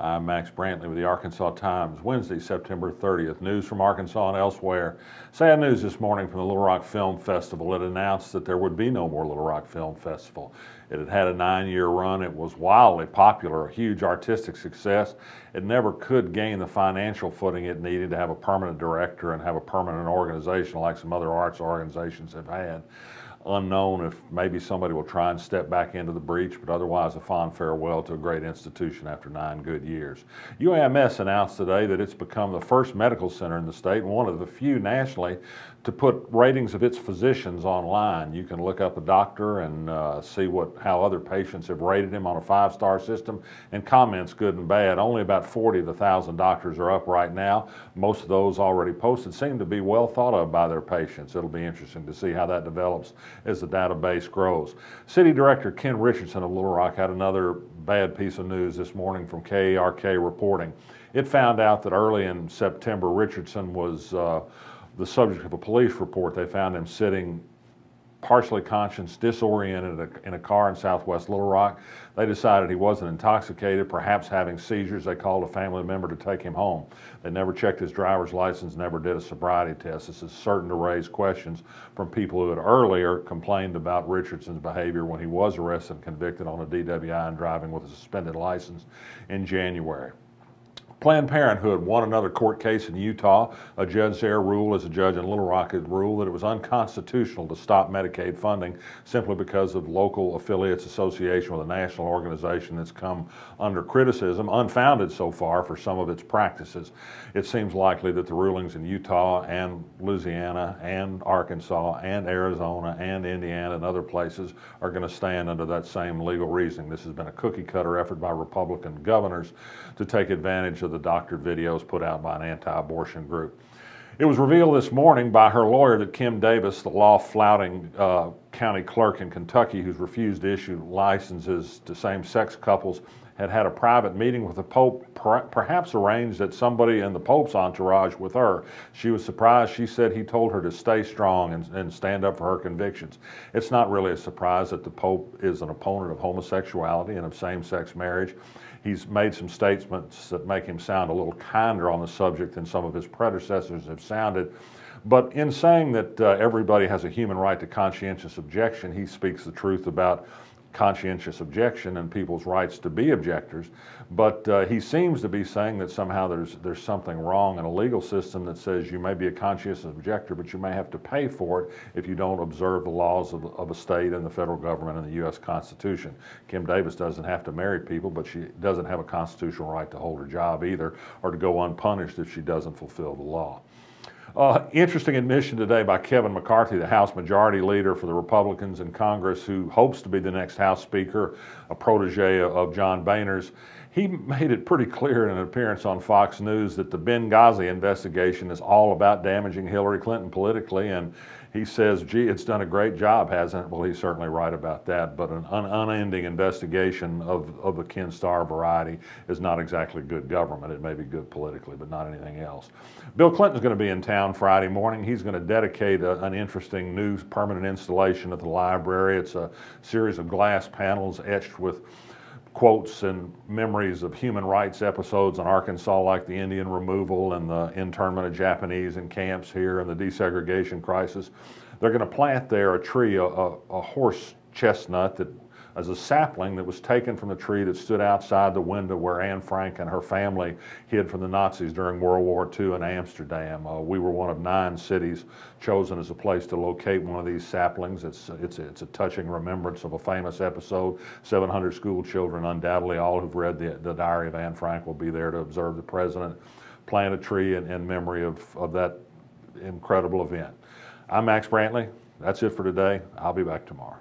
I'm Max Brantley with the Arkansas Times, Wednesday, September 30th. News from Arkansas and elsewhere. Sad news this morning from the Little Rock Film Festival. It announced that there would be no more Little Rock Film Festival. It had a 9-year run. It was wildly popular, a huge artistic success. It never could gain the financial footing it needed to have a permanent director and have a permanent organization like some other arts organizations have had. Unknown if maybe somebody will try and step back into the breach, but otherwise a fond farewell to a great institution after 9 good years. UAMS announced today that it's become the first medical center in the state and one of the few nationally to put ratings of its physicians online. You can look up a doctor and see how other patients have rated him on a 5-star system, and comments good and bad. Only about 40 of the 1,000 doctors are up right now. Most of those already posted seem to be well thought of by their patients. It'll be interesting to see how that develops as the database grows. City Director Ken Richardson of Little Rock had another bad piece of news this morning from KARK reporting. It found out that early in September, Richardson was the subject of a police report. They found him sitting partially conscious, disoriented in a car in southwest Little Rock. They decided he wasn't intoxicated, perhaps having seizures. They called a family member to take him home. They never checked his driver's license, never did a sobriety test. This is certain to raise questions from people who had earlier complained about Richardson's behavior when he was arrested and convicted on a DWI and driving with a suspended license in January. Planned Parenthood won another court case in Utah. A judge there ruled, as a judge in Little Rock had ruled, that it was unconstitutional to stop Medicaid funding simply because of local affiliates association with a national organization that's come under criticism, unfounded so far, for some of its practices. It seems likely that the rulings in Utah and Louisiana and Arkansas and Arizona and Indiana and other places are going to stand under that same legal reasoning. This has been a cookie-cutter effort by Republican governors to take advantage of the doctored videos put out by an anti-abortion group. It was revealed this morning by her lawyer that Kim Davis, the law-flouting county clerk in Kentucky who's refused to issue licenses to same-sex couples, had a private meeting with the Pope, perhaps arranged that somebody in the Pope's entourage with her. She was surprised. She said he told her to stay strong and stand up for her convictions. It's not really a surprise that the Pope is an opponent of homosexuality and of same-sex marriage. He's made some statements that make him sound a little kinder on the subject than some of his predecessors have sounded. But in saying that everybody has a human right to conscientious objection, he speaks the truth about conscientious objection and people's rights to be objectors. But he seems to be saying that somehow there's something wrong in a legal system that says you may be a conscientious objector, but you may have to pay for it if you don't observe the laws of a state and the federal government and the U.S. Constitution. Kim Davis doesn't have to marry people, but she doesn't have a constitutional right to hold her job either, or to go unpunished if she doesn't fulfill the law. Interesting admission today by Kevin McCarthy, the House Majority Leader for the Republicans in Congress, who hopes to be the next House Speaker, a protege of John Boehner's. He made it pretty clear in an appearance on Fox News that the Benghazi investigation is all about damaging Hillary Clinton politically, and he says, gee, it's done a great job, hasn't it? Well, he's certainly right about that, but an unending investigation of the Ken Starr variety is not exactly good government. It may be good politically, but not anything else. Bill Clinton's going to be in town Friday morning. He's going to dedicate an interesting new permanent installation at the library. It's a series of glass panels etched with quotes and memories of human rights episodes in Arkansas, like the Indian removal and the internment of Japanese in camps here and the desegregation crisis. They're going to plant there a tree, a horse chestnut that as a sapling that was taken from the tree that stood outside the window where Anne Frank and her family hid from the Nazis during World War II in Amsterdam. We were one of 9 cities chosen as a place to locate one of these saplings. It's a touching remembrance of a famous episode. 700 school children, undoubtedly all who've read the Diary of Anne Frank, will be there to observe the president plant a tree in memory of that incredible event. I'm Max Brantley. That's it for today. I'll be back tomorrow.